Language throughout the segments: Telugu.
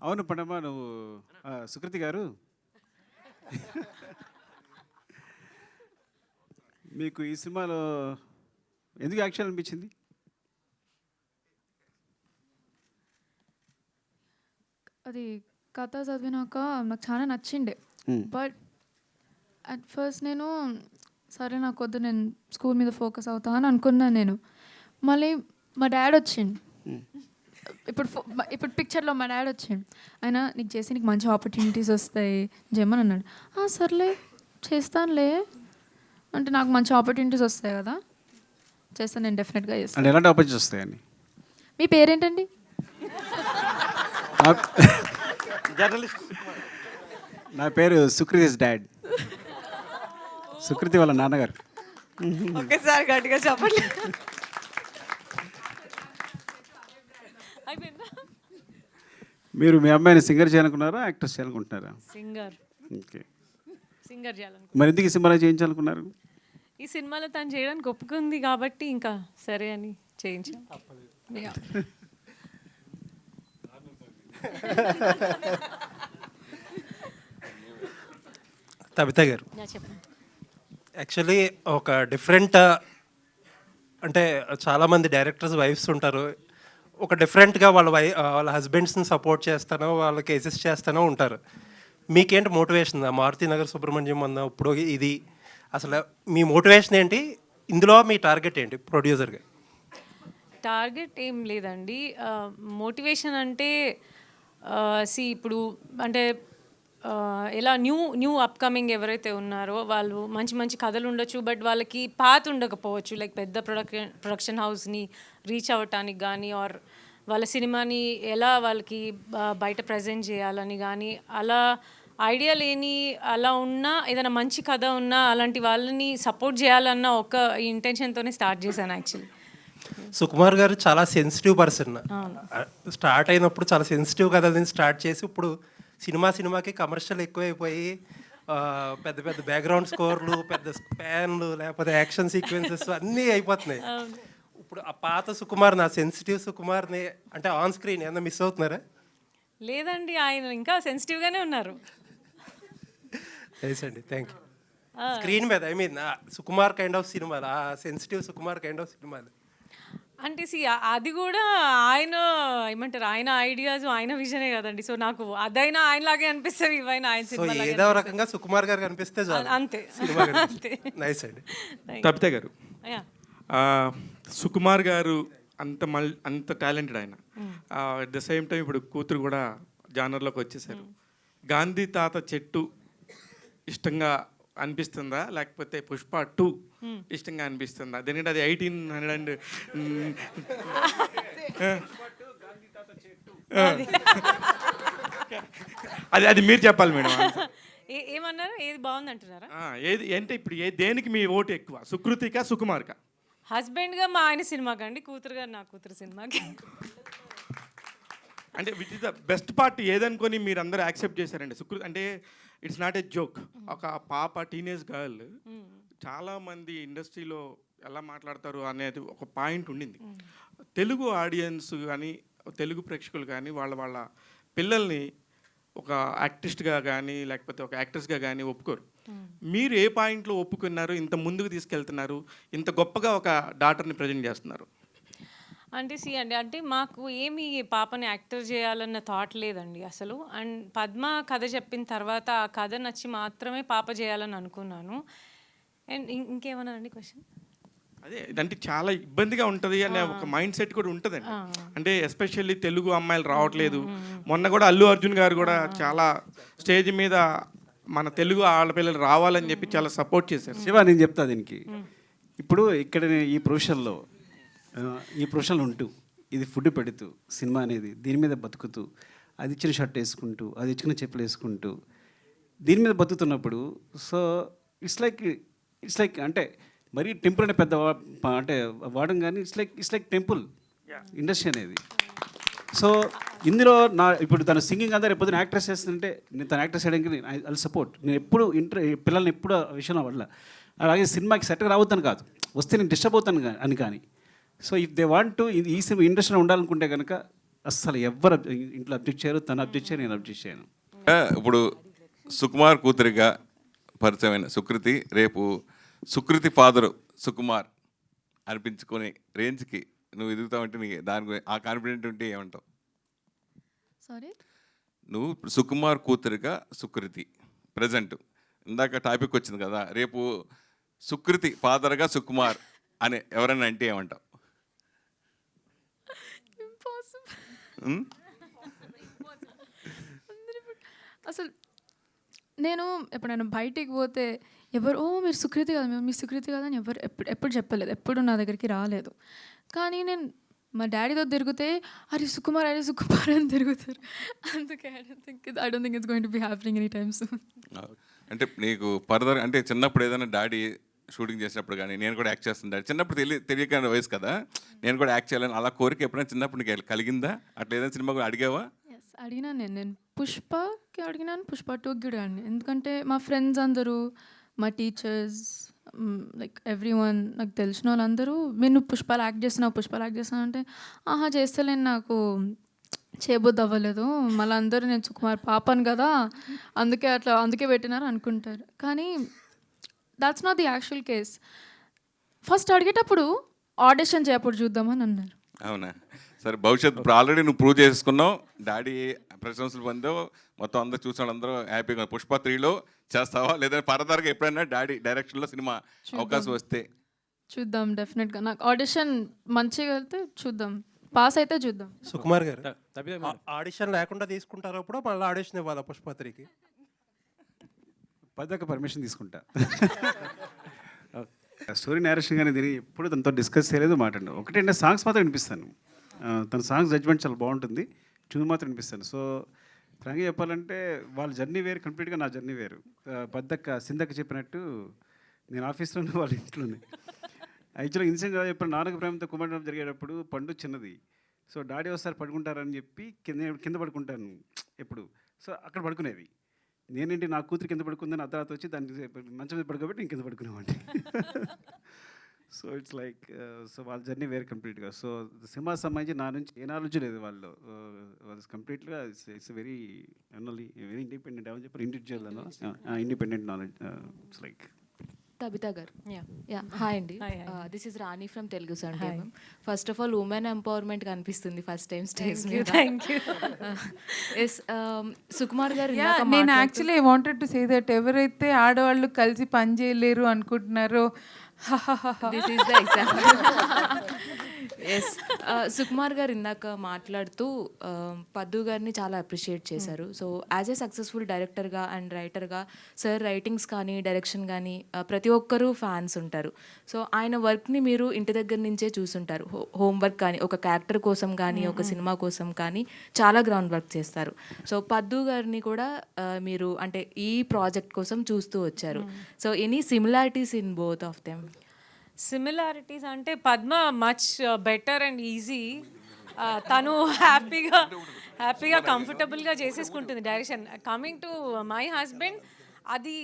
అవును పండమ్మ, నువ్వు సుకృతి గారు, మీకు ఈ సినిమాలో ఎందుకు యాక్షన్ అనిపించింది? అది కథ చదివినాక నాకు చాలా నచ్చిండే. బట్ అట్ ఫస్ట్ నేను సరే నాకు వద్దు, నేను స్కూల్ మీద ఫోకస్ అవుతా అని అనుకున్నాను నేను. మళ్ళీ మా డాడ్ వచ్చిండు. ఇప్పుడు పిక్చర్లో మా డాడ్ వచ్చిండు. ఆయన నీకు చేసి నీకు మంచి ఆపర్చునిటీస్ వస్తాయి జమ్మని అన్నాడు. సర్లే చేస్తానులే అంటే నాకు మంచి ఆపర్చునిటీస్ వస్తాయి కదా, చేస్తాను, నేను డెఫినెట్గా చేస్తాను. అంటే ఎలాంటి ఆపర్చునిటీస్ వస్తాయని? మీ పేరేంటండి? నా పేరు సుకృతిస్ డాడ్, సుకృతి వాళ్ళ నాన్నగారు. ఒకేసారి గట్టిగా చెప్పండి. మీరు మీ అమ్మాయిని సింగర్ చేయాలనుకున్నారా, యాక్ట్రెస్ చేయాలనుకుంటున్నారా? సింగర్. ఓకే, సింగర్ చేయాలనుకుంటున్నాను. మరి ఎందుకు ఈ సినిమాలో చేయించాలనుకున్నారు? ఈ సినిమాలో తను చేయడానికి ఒప్పుకుంది కాబట్టి ఇంకా సరే అని చేయించాం. తబిత గారు, చెప్పండి. యాక్చువల్లీ ఒక డిఫరెంట్ అంటే చాలామంది డైరెక్టర్స్ వైఫ్స్ ఉంటారు, ఒక డిఫరెంట్గా వాళ్ళ హస్బెండ్స్ని సపోర్ట్ చేస్తానో వాళ్ళకి అసిస్ట్ చేస్తానో ఉంటారు. మీకేంటి మోటివేషన్? మారుతి నగర్ సుబ్రహ్మణ్యం అన్న ఇప్పుడు ఇది అసలు మీ మోటివేషన్ ఏంటి? ఇందులో మీ టార్గెట్ ఏంటి ప్రొడ్యూసర్గా? టార్గెట్ ఏం లేదండి. మోటివేషన్ అంటే ఇప్పుడు అంటే ఎలా న్యూ అప్కమింగ్ ఎవరైతే ఉన్నారో వాళ్ళు మంచి మంచి కథలు ఉండొచ్చు, బట్ వాళ్ళకి పాత్ ఉండకపోవచ్చు. లైక్ పెద్ద ప్రొడక్షన్ హౌస్ని రీచ్ అవ్వటానికి కానీ, ఆర్ వాళ్ళ సినిమాని ఎలా వాళ్ళకి బయట ప్రజెంట్ చేయాలని కానీ, అలా ఐడియా లేని అలా ఉన్నా, ఏదైనా మంచి కథ ఉన్నా అలాంటి వాళ్ళని సపోర్ట్ చేయాలన్న ఒక ఇంటెన్షన్తోనే స్టార్ట్ చేశాను యాక్చువల్లీ. సుకుమార్ గారు చాలా సెన్సిటివ్ పర్సన్. స్టార్ట్ అయినప్పుడు చాలా సెన్సిటివ్ కథలని స్టార్ట్ చేసి ఇప్పుడు సినిమాకి కమర్షియల్ ఎక్కువైపోయి పెద్ద పెద్ద బ్యాక్గ్రౌండ్ స్కోర్లు, పెద్ద స్పాన్లు, లేకపోతే యాక్షన్ సీక్వెన్సెస్ అన్నీ అయిపోతున్నాయి. ఇప్పుడు ఆ పాత సుకుమార్, నా సెన్సిటివ్ సుకుమార్ని అంటే ఆన్ స్క్రీన్ ఏమన్నా మిస్ అవుతున్నారా? లేదండి, ఆయన ఇంకా సెన్సిటివ్గానే ఉన్నారు. అండి, థ్యాంక్ యూ. స్క్రీన్ మీద I mean Sukumar kind of సినిమాలు, ఆ సెన్సిటివ్ సుకుమార్ కైండ్ ఆఫ్ సినిమాలు అంటే అది కూడా ఆయన ఏమంటారు, ఆయన ఐడియాస్, ఆయన విజనే కదండి. సో నాకు అదైనా ఆయనలాగే అనిపిస్తుంది, ఇవైనా ఆయన సినిమా ఏదో రకంగా సుకుమార్ గారు కనిపిస్తే అంతే. నైస్ అండి. తబిత గారు, సుకుమార్ గారు అంత టాలెంటెడ్ ఆయన. అట్ ద సేమ్ టైం ఇప్పుడు కూతురు కూడా జానర్లోకి వచ్చేసారు. గాంధీ తాత చెట్టు ఇష్టంగా అనిపిస్తుందా, లేకపోతే పుష్ప 2 ఇష్టంగా అనిపిస్తుందా? ఎందుకంటే అది 1800 అది మీరు చెప్పాలి మేడం. ఏమన్నారు? ఏది బాగుంది అంటున్నారా? ఏది అంటే ఇప్పుడు దేనికి మీ ఓటు ఎక్కువ, సుకృతికా సుకుమార్కా? హస్బెండ్గా మా ఆయన సినిమాకి అండి, కూతురుగా నా కూతురు సినిమాకి. అంటే which is the best part ఏదనుకొని మీరు అందరూ యాక్సెప్ట్ చేశారండి? సుకృతి అంటే ఇట్స్ నాట్ ఏ జోక్. ఒక పాప, టీనేజ్ గర్ల్, చాలామంది ఇండస్ట్రీలో ఎలా మాట్లాడతారు అనేది ఒక పాయింట్ ఉండింది. తెలుగు ఆడియన్స్ కానీ, తెలుగు ప్రేక్షకులు కానీ వాళ్ళ పిల్లల్ని ఒక యాక్టిస్ట్గా కానీ లేకపోతే ఒక యాక్ట్రెస్గా కానీ ఒప్పుకోరు. మీరు ఏ పాయింట్లో ఒప్పుకున్నారు, ఇంత ముందుకు తీసుకెళ్తున్నారు, ఇంత గొప్పగా ఒక డాటర్ని ప్రజెంట్ చేస్తున్నారు? అంటే మాకు ఏమి పాపని యాక్టర్ చేయాలన్న థాట్ లేదండి అసలు. అండ్ పద్మ కథ చెప్పిన తర్వాత ఆ కథ నచ్చి మాత్రమే పాప చేయాలని అనుకున్నాను. అండ్ ఇంకేమన్నారండి క్వశ్చన్? అదే అంటే చాలా ఇబ్బందిగా ఉంటుంది అనే ఒక మైండ్ సెట్ కూడా ఉంటుందండి. అంటే ఎస్పెషల్లీ తెలుగు అమ్మాయిలు రావట్లేదు. మొన్న కూడా అల్లు అర్జున్ గారు కూడా చాలా స్టేజ్ మీద మన తెలుగు ఆడపిల్లలు రావాలని చెప్పి చాలా సపోర్ట్ చేశారు. శివ, నేను చెప్తా దీనికి. ఇప్పుడు ఇక్కడ ఈ ప్రొఫెషన్లో ఉంటూ, ఇది ఫుడ్ పెడుతూ, సినిమా అనేది దీని మీద బతుకుతూ, అది ఇచ్చిన షర్ట్ వేసుకుంటూ, అది ఇచ్చిన చెప్పులు వేసుకుంటూ, దీని మీద బతుకుతున్నప్పుడు, సో ఇట్స్ లైక్ అంటే మరీ టెంపుల్ అనే పెద్ద అంటే వాడడం కానీ, ఇట్స్ లైక్ టెంపుల్ ఇండస్ట్రీ అనేది. సో ఇందులో ఇప్పుడు తన సింగింగ్ అంతా రేపు యాక్ట్రెస్ చేస్తుంటే, నేను తన యాక్ట్రెస్ చేయడానికి ఐ సపోర్ట్. నేను ఎప్పుడు పిల్లల్ని ఎప్పుడు ఆ విషయంలో వల్ల, అలాగే సినిమాకి సెట్గా రావద్దని కాదు, వస్తే నేను డిస్టర్బ్ అవుతాను అని కానీ. So if they want to ఈ ఇండస్ట్రీలో ఉండాలనుకుంటే కనుక అస్సలు ఎవ్వరు ఇంట్లో అబ్జెక్ట్ చేయరు, తను అబ్జెక్ట్ చేయరు, నేను అబ్జెక్ట్ చేయను. ఇప్పుడు సుకుమార్ కూతురిగా పరిచయమైన సుకృతి రేపు సుకృతి ఫాదరు సుకుమార్ అనిపించుకునే రేంజ్కి నువ్వు ఎదుగుతావంటే నీకు దాని గురించి ఆ కాన్ఫిడెంట్ ఉంటే ఏమంటావు? సారీ, నువ్వు సుకుమార్ కూతురిగా సుకృతి ప్రజెంట్ ఇందాక టాపిక్ వచ్చింది కదా, రేపు సుకృతి ఫాదర్గా సుకుమార్ అని ఎవరైనా అంటే ఏమంటావు? ఉం? అసలు నేను ఎప్పుడైనా బయటికి పోతే ఎవరు మీరు సుకృతి కదా, మీరు సుకృతి కదా అని ఎవరు ఎప్పుడు చెప్పలేదు, ఎప్పుడు నా దగ్గరికి రాలేదు. కానీ నేను మా డాడీతో తిరిగితే అరే సుకుమార్ అని తిరుగుతారు. అందుకే I don't think it's going to be happening any time soon. అంటే నీకు ఫర్దర్ అంటే చిన్నప్పుడు ఏదైనా డాడీ షూటింగ్ చేసినప్పుడు కానీ నేను కూడా యాక్ట్ చేస్తాను డాడీ, చిన్నప్పుడు తెలియక వయసు కదా, నేను కూడా యాక్ట్ చేయాలని అలా కోరిక ఎప్పుడైనా చిన్నప్పుడు నీకు కలిగిందా? అట్లా ఏదైనా సినిమా కూడా అడిగావా? ఎస్ అడిగినాను నేను పుష్పకి అడిగినాను, పుష్ప 2కి కూడా అడిగాను. ఎందుకంటే మా ఫ్రెండ్స్ అందరూ, మా టీచర్స్, లైక్ ఎవ్రీ వన్, నాకు తెలిసిన వాళ్ళందరూ నేను పుష్పాలు యాక్ట్ చేస్తున్నావు అంటే ఆహా చేస్తలేను, నాకు చేయబుద్ధి అవ్వలేదు, మళ్ళీ అందరూ నేను సుకుమార్ పాపను కదా అందుకే పెట్టినారు అనుకుంటారు. కానీ that's not the actual case. First అడిగేటప్పుడు ఆడిషన్ చేయప్పుడు చూద్దామని అన్నారు. అవునా? సరే, భవిష్యత్తు ఇప్పుడు ఆల్రెడీ నువ్వు ప్రూవ్ చేసుకున్నావు, డాడీ ప్రశంసలు పొందావు, మొత్తం అందరూ చూసిన వాళ్ళందరూ హ్యాపీగా. పుష్ప 3లో చేస్తావా లేదా ఫర్దర్గా ఎప్పుడైనా డాడీ డైరెక్షన్లో సినిమా అవకాశం వస్తే? చూద్దాం, డెఫినెట్గా. నాకు ఆడిషన్ మంచిగా వెళ్తే చూద్దాం, పాస్ అయితే చూద్దాం. సుకుమార్ గారు ఆడిషన్ లేకుండా తీసుకుంటారు అప్పుడు మళ్ళీ ఆడిషన్ ఇవ్వాలా పుష్పత్రికి? పదక పర్మిషన్ తీసుకుంటా. స్టోరీ నేరేషన్ కానీ దీన్ని ఎప్పుడు తనతో డిస్కస్ చేయలేదు, మాట్లాడు. ఒకటంటే సాంగ్స్ మాత్రం వినిపిస్తాను, తన సాంగ్స్ జడ్జ్మెంట్ చాలా బాగుంటుంది, ట్యూన్ మాత్రం వినిపిస్తాను. సో ఫ్రాంక్గా చెప్పాలంటే వాళ్ళ జర్నీ వేరు, కంప్లీట్గా నా జర్నీ వేరు. పద్దక్క సిందక్క చెప్పినట్టు నేను ఆఫీస్లోనే వాళ్ళ ఇంట్లోనే. యాక్చువల్గా ఇన్సిడెంట్ ఎలా చెప్పాను, నాన్నకు ప్రేమతో కుమారుడు జరిగేటప్పుడు పండు చిన్నది, సో డాడీ ఒకసారి పడుకుంటారని చెప్పి కింద పడుకుంటాను ఎప్పుడు, సో అక్కడ పడుకునేది. నేనేంటి నా కూతురు కింద పడుకుందని అర్ధరాత్రి వచ్చి దాన్ని మంచం మీద పడుకోబెట్టి నేను కింద పడుకునేవాడిని. సో ఇట్స్ లైక్ సో వాళ్ళ జర్నీ వేరే కంప్లీట్గా. సో సినిమా సంబంధించి నా నుంచి ఏ నాలెడ్జ్ లేదు వాళ్ళు, కంప్లీట్గా ఇట్స్ వెరీ వెరీ ఇండిపెండెంట్ ఏమని చెప్పారు, individual independent knowledge. It's like Tabitha gar. Yeah. Hi Andy. This is Rani from Telugu Sunday. First of all, women empowerment కనిపిస్తుంది ఫస్ట్ టైం స్టేజ్ మీద. Thank you. S Sukumar garu నేను actually I wanted to say that ఎవరైతే ఆడవాళ్ళు కలిసి పని చేయలేరు అనుకుంటున్నారో this is the example. S Sukumar garu ఇందాక మాట్లాడుతూ పద్దు గారిని చాలా అప్రిషియేట్ చేశారు. సో యాజ్ ఏ సక్సెస్ఫుల్ డైరెక్టర్గా అండ్ రైటర్గా సార్ రైటింగ్స్ కానీ డైరెక్షన్ కానీ ప్రతి ఒక్కరూ ఫ్యాన్స్ ఉంటారు. సో ఆయన వర్క్ని మీరు ఇంటి దగ్గర నుంచే చూసుంటారు. హోంవర్క్ కానీ ఒక క్యారెక్టర్ కోసం కానీ ఒక సినిమా కోసం కానీ చాలా గ్రౌండ్ వర్క్ చేస్తారు. సో పద్దు గారిని కూడా మీరు అంటే ఈ ప్రాజెక్ట్ కోసం చూస్తూ వచ్చారు. So any similarities in both of them? Similarities అంటే Padma much better and easy. తను హ్యాపీగా కంఫర్టబుల్గా చేసేసుకుంటుంది direction. Coming to my husband, అది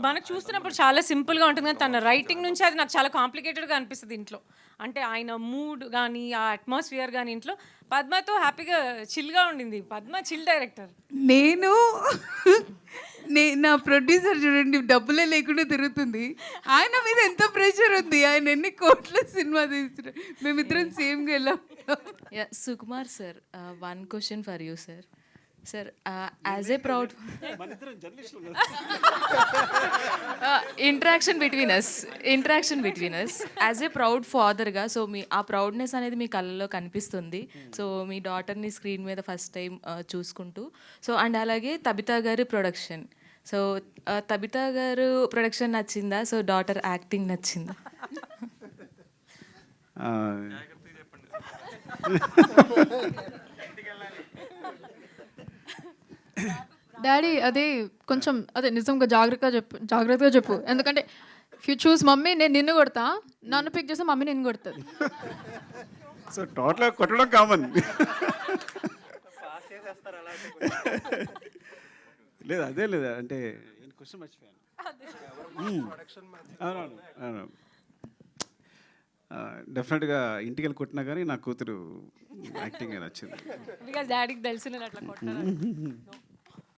మనకు చూస్తున్నప్పుడు చాలా సింపుల్గా ఉంటుంది, కానీ తన రైటింగ్ నుంచి అది నాకు చాలా కాంప్లికేటెడ్గా అనిపిస్తుంది ఇంట్లో. అంటే ఆయన మూడ్ కానీ ఆ అట్మాస్ఫియర్ కానీ ఇంట్లో పద్మతో హ్యాపీగా చిల్గా ఉండింది. Padma chill director. నా ప్రొడ్యూసర్ చూడండి డబ్బులే లేకుండా తిరుగుతుంది, ఆయన మీద ఎంత ప్రెషర్ ఉంది, ఆయన ఎన్ని కోట్ల సినిమా తీస్తున్నారు, మేమిద్దరం సేమ్గా వెళ్ళాం. Sukumar sir, one question for you sir. Sir as a proud interaction between us as a proud ఫాదర్గా, సో మీ ఆ ప్రౌడ్నెస్ అనేది మీ కళ్ళలో కనిపిస్తుంది. సో మీ డాటర్ని స్క్రీన్ మీద ఫస్ట్ టైం చూసుకుంటూ, సో అండ్ అలాగే తబితా గారి ప్రొడక్షన్. సో తబితా గారు ప్రొడక్షన్ నచ్చిందా? సో డాటర్ యాక్టింగ్ నచ్చిందా? డాడీ అదే కొంచెం అదే నిజంగా జాగ్రత్తగా చెప్పు, ఎందుకంటే ఇఫ్ యూ చూస్ మమ్మీ నేను నిన్ను కొడతా, నన్ను పిక్ చేస్తే మమ్మీ నిన్ను కొడుతుంది. సో టోటల్గా కొట్టడం కామన్. లేదు అదే లేదా అంటే క్వశ్చన్ మర్చిపోయాను. అవునవును. డెఫినెట్గా ఇంటికి వెళ్ళి కొట్టినా కానీ నా కూతురు యాక్టింగ్ నచ్చింది. బికాస్ డాడీకి తెలుసు నేను అట్లా కొట్టాను.